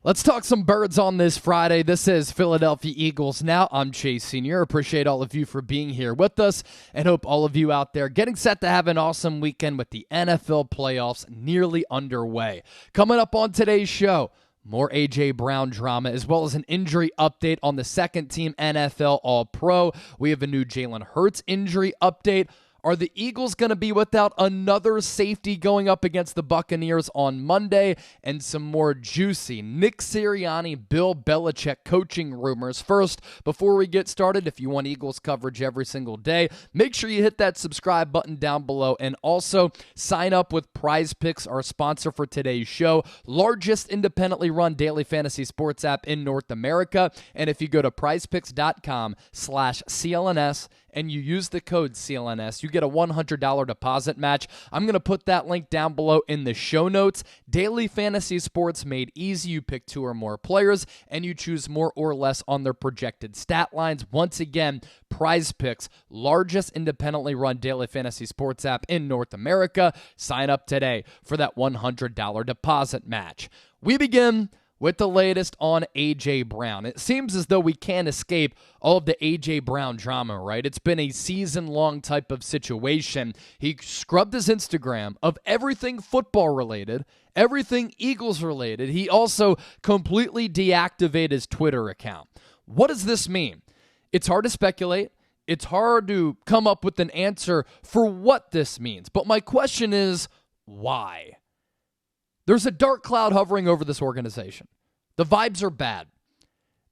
Let's talk some birds on this Friday. This is Philadelphia Eagles Now. I'm Chase Sr. Appreciate all of you for being here with us and hope all of you out there getting set to have an awesome weekend with the NFL playoffs nearly underway. Coming up on today's show, more A.J. Brown drama as well as an injury update on the second-team NFL All-Pro. We have a new Jalen Hurts injury update. Are the Eagles going to be without another safety going up against the Buccaneers on Monday? And some more juicy Nick Sirianni, Bill Belichick coaching rumors. First, before we get started, if you want Eagles coverage every single day, make sure you hit that subscribe button down below. And also, sign up with Prize Picks, our sponsor for today's show. Largest independently run daily fantasy sports app in North America. And if you go to prizepicks.com/CLNS, and you use the code CLNS, you get a $100 deposit match. I'm going to put that link down below in the show notes. Daily fantasy sports made easy. You pick 2 or more players, and you choose more or less on their projected stat lines. Once again, Prize Picks, largest independently run daily fantasy sports app in North America. Sign up today for that $100 deposit match. We begin with the latest on A.J. Brown. It seems as though we can't escape all of the A.J. Brown drama, right? It's been a season-long type of situation. He scrubbed his Instagram of everything football-related, everything Eagles-related. He also completely deactivated his Twitter account. What does this mean? It's hard to speculate. It's hard to come up with an answer for what this means. But my question is, why? There's a dark cloud hovering over this organization. The vibes are bad.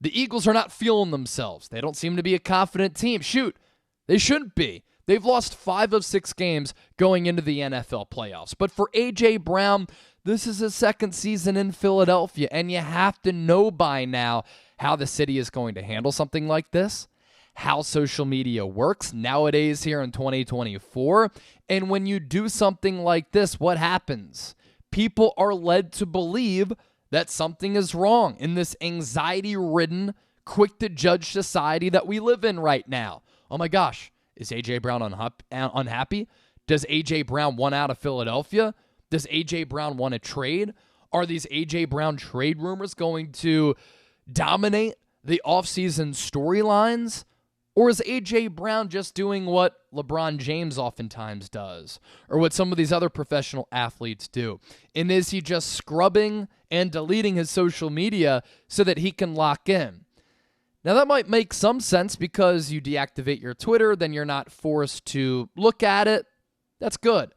The Eagles are not feeling themselves. They don't seem to be a confident team. Shoot, they shouldn't be. They've lost 5 of 6 games going into the NFL playoffs. But for A.J. Brown, this is his second season in Philadelphia, and you have to know by now how the city is going to handle something like this, how social media works nowadays here in 2024. And when you do something like this, what happens? People are led to believe that something is wrong in this anxiety-ridden, quick-to-judge society that we live in right now. Oh my gosh, is A.J. Brown unhappy? Does A.J. Brown want out of Philadelphia? Does A.J. Brown want to trade? Are these A.J. Brown trade rumors going to dominate the offseason storylines? Or is A.J. Brown just doing what LeBron James oftentimes does, or what some of these other professional athletes do? And is he just scrubbing and deleting his social media so that he can lock in? Now, that might make some sense because you deactivate your Twitter, then you're not forced to look at it. That's good.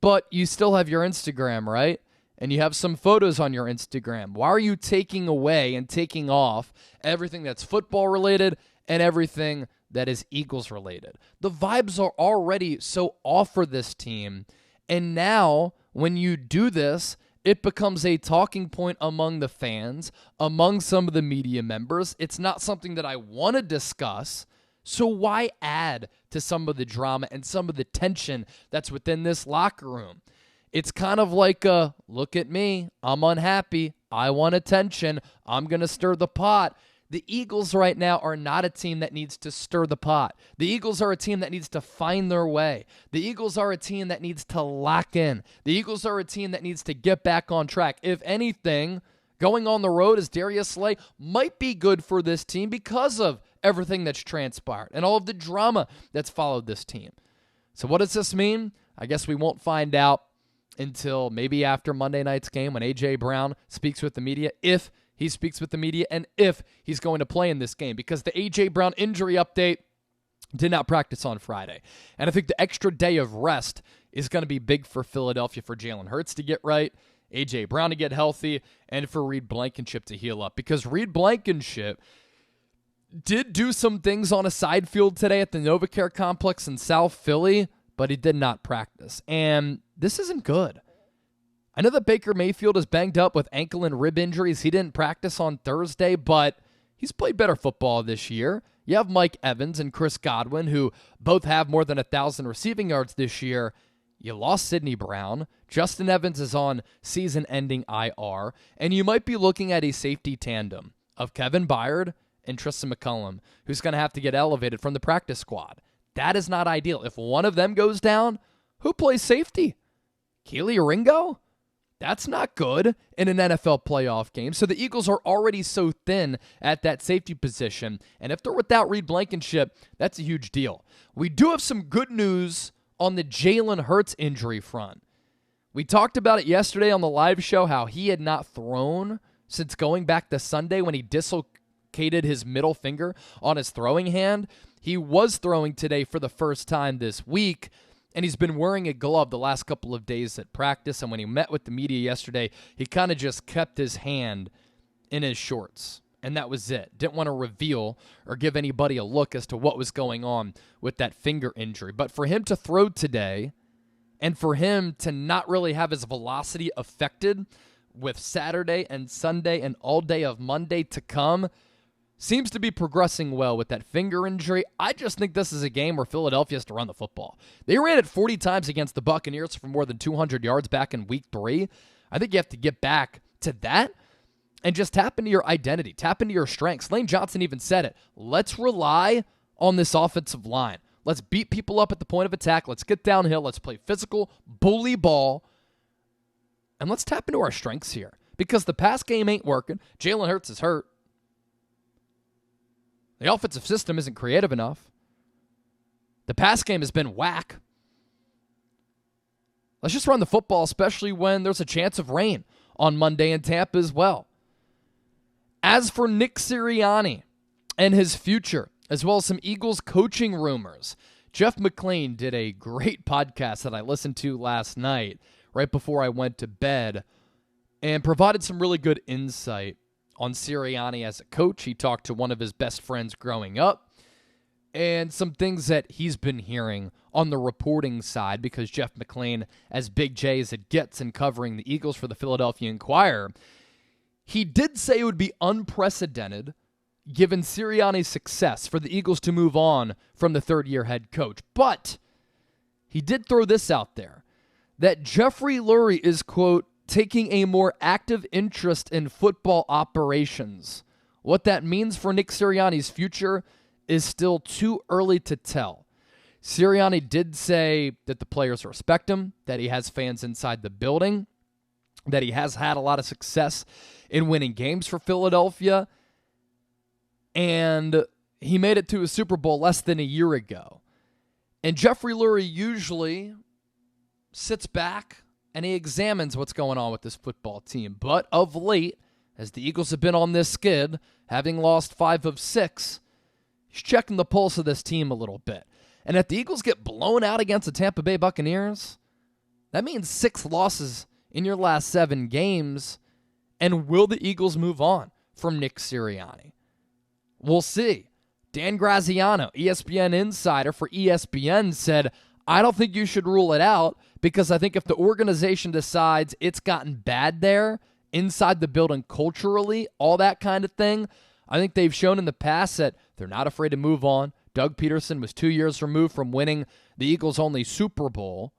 But you still have your Instagram, right? And you have some photos on your Instagram. Why are you taking away and taking off everything that's football related and everything that is Eagles related? The vibes are already so off for this team. And now, when you do this, it becomes a talking point among the fans, among some of the media members. It's not something that I want to discuss. So why add to some of the drama and some of the tension that's within this locker room? It's kind of like a, look at me, I'm unhappy, I want attention, I'm going to stir the pot. The Eagles right now are not a team that needs to stir the pot. The Eagles are a team that needs to find their way. The Eagles are a team that needs to lock in. The Eagles are a team that needs to get back on track. If anything, going on the road as Darius Slay might be good for this team because of everything that's transpired and all of the drama that's followed this team. So what does this mean? I guess we won't find out until maybe after Monday night's game when A.J. Brown speaks with the media, if he speaks with the media, and if he's going to play in this game, because the A.J. Brown injury update did not practice on Friday. And I think the extra day of rest is going to be big for Philadelphia, for Jalen Hurts to get right, A.J. Brown to get healthy, and for Reed Blankenship to heal up. Because Reed Blankenship did do some things on a side field today at the NovaCare Complex in South Philly, but he did not practice. And this isn't good. I know that Baker Mayfield is banged up with ankle and rib injuries. He didn't practice on Thursday, but he's played better football this year. You have Mike Evans and Chris Godwin, who both have more than 1,000 receiving yards this year. You lost Sidney Brown. Justin Evans is on season-ending IR. And you might be looking at a safety tandem of Kevin Byard and Tristin McCollum, who's going to have to get elevated from the practice squad. That is not ideal. If one of them goes down, who plays safety? Keely Ringo? That's not good in an NFL playoff game. So the Eagles are already so thin at that safety position. And if they're without Reed Blankenship, that's a huge deal. We do have some good news on the Jalen Hurts injury front. We talked about it yesterday on the live show, how he had not thrown since going back to Sunday when he dislocated his middle finger on his throwing hand. He was throwing today for the first time this week, and he's been wearing a glove the last couple of days at practice. And when he met with the media yesterday, he kind of just kept his hand in his shorts. And that was it. Didn't want to reveal or give anybody a look as to what was going on with that finger injury. But for him to throw today and for him to not really have his velocity affected with Saturday and Sunday and all day of Monday to come, seems to be progressing well with that finger injury. I just think this is a game where Philadelphia has to run the football. They ran it 40 times against the Buccaneers for more than 200 yards back in week 3. I think you have to get back to that and just tap into your identity, tap into your strengths. Lane Johnson even said it. Let's rely on this offensive line. Let's beat people up at the point of attack. Let's get downhill. Let's play physical, bully ball. And let's tap into our strengths here. Because the pass game ain't working. Jalen Hurts is hurt. The offensive system isn't creative enough. The pass game has been whack. Let's just run the football, especially when there's a chance of rain on Monday in Tampa as well. As for Nick Sirianni and his future, as well as some Eagles coaching rumors, Jeff McClain did a great podcast that I listened to last night, right before I went to bed, and provided some really good insight on Sirianni as a coach. He talked to one of his best friends growing up, and some things that he's been hearing on the reporting side, because Jeff McClain, as Big J as it gets in covering the Eagles for the Philadelphia Inquirer, he did say it would be unprecedented, given Sirianni's success, for the Eagles to move on from the third-year head coach. But he did throw this out there, that Jeffrey Lurie is, quote, taking a more active interest in football operations. What that means for Nick Sirianni's future is still too early to tell. Sirianni did say that the players respect him, that he has fans inside the building, that he has had a lot of success in winning games for Philadelphia, and he made it to a Super Bowl less than a year ago. And Jeffrey Lurie usually sits back and he examines what's going on with this football team. But of late, as the Eagles have been on this skid, having lost 5 of 6, he's checking the pulse of this team a little bit. And if the Eagles get blown out against the Tampa Bay Buccaneers, that means 6 losses in your last 7 games. And will the Eagles move on from Nick Sirianni? We'll see. Dan Graziano, ESPN insider for ESPN, said, I don't think you should rule it out, because I think if the organization decides it's gotten bad there, inside the building culturally, all that kind of thing, I think they've shown in the past that they're not afraid to move on. Doug Peterson was 2 years removed from winning the Eagles' only Super Bowl,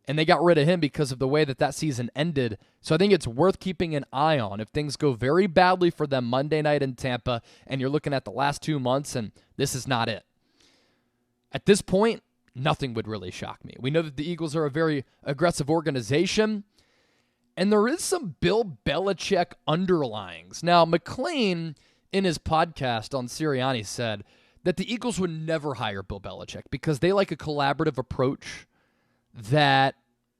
and they got rid of him because of the way that season ended. So I think it's worth keeping an eye on if things go very badly for them Monday night in Tampa, and you're looking at the last 2 months, and this is not it. At this point, nothing would really shock me. We know that the Eagles are a very aggressive organization, and there is some Bill Belichick underlyings. Now, McClain, in his podcast on Sirianni, said that the Eagles would never hire Bill Belichick because they like a collaborative approach that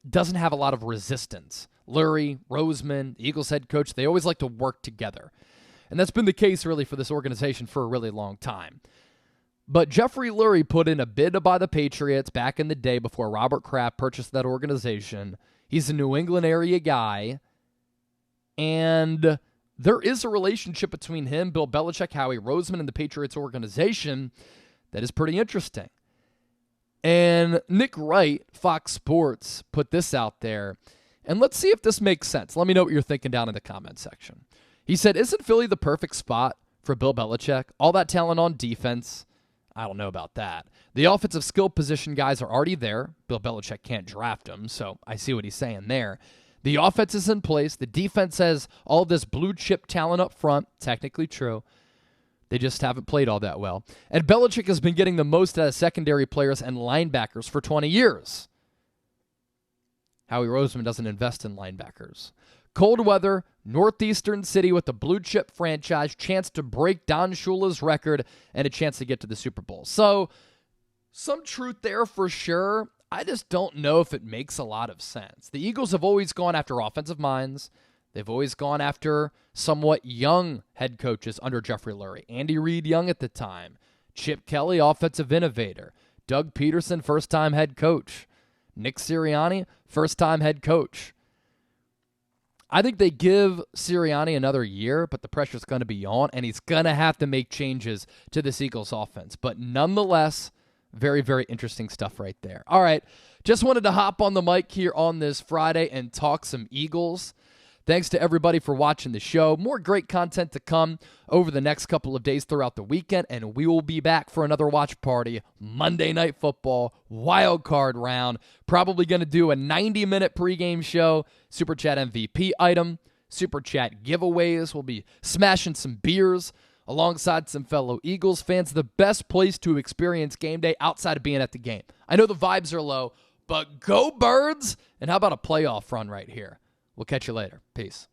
doesn't have a lot of resistance. Lurie, Roseman, the Eagles head coach, they always like to work together. And that's been the case really for this organization for a really long time. But Jeffrey Lurie put in a bid to buy the Patriots back in the day before Robert Kraft purchased that organization. He's a New England area guy. And there is a relationship between him, Bill Belichick, Howie Roseman, and the Patriots organization that is pretty interesting. And Nick Wright, Fox Sports, put this out there. And let's see if this makes sense. Let me know what you're thinking down in the comment section. He said, isn't Philly the perfect spot for Bill Belichick? All that talent on defense. I don't know about that. The offensive skill position guys are already there. Bill Belichick can't draft them, so I see what he's saying there. The offense is in place. The defense has all this blue chip talent up front. Technically true. They just haven't played all that well. And Belichick has been getting the most out of secondary players and linebackers for 20 years. Howie Roseman doesn't invest in linebackers. Cold weather, northeastern city with a blue chip franchise, chance to break Don Shula's record, and a chance to get to the Super Bowl. So, some truth there for sure. I just don't know if it makes a lot of sense. The Eagles have always gone after offensive minds. They've always gone after somewhat young head coaches under Jeffrey Lurie. Andy Reid young at the time. Chip Kelly, offensive innovator. Doug Peterson, first-time head coach. Nick Sirianni, first-time head coach. I think they give Sirianni another year, but the pressure's going to be on, and he's going to have to make changes to this Eagles offense. But nonetheless, very, very interesting stuff right there. All right, just wanted to hop on the mic here on this Friday and talk some Eagles. Thanks to everybody for watching the show. More great content to come over the next couple of days throughout the weekend, and we will be back for another watch party, Monday Night Football, wild card round. Probably going to do a 90-minute pregame show, Super Chat MVP item, Super Chat giveaways. We'll be smashing some beers alongside some fellow Eagles fans. The best place to experience game day outside of being at the game. I know the vibes are low, but go Birds! And how about a playoff run right here? We'll catch you later. Peace.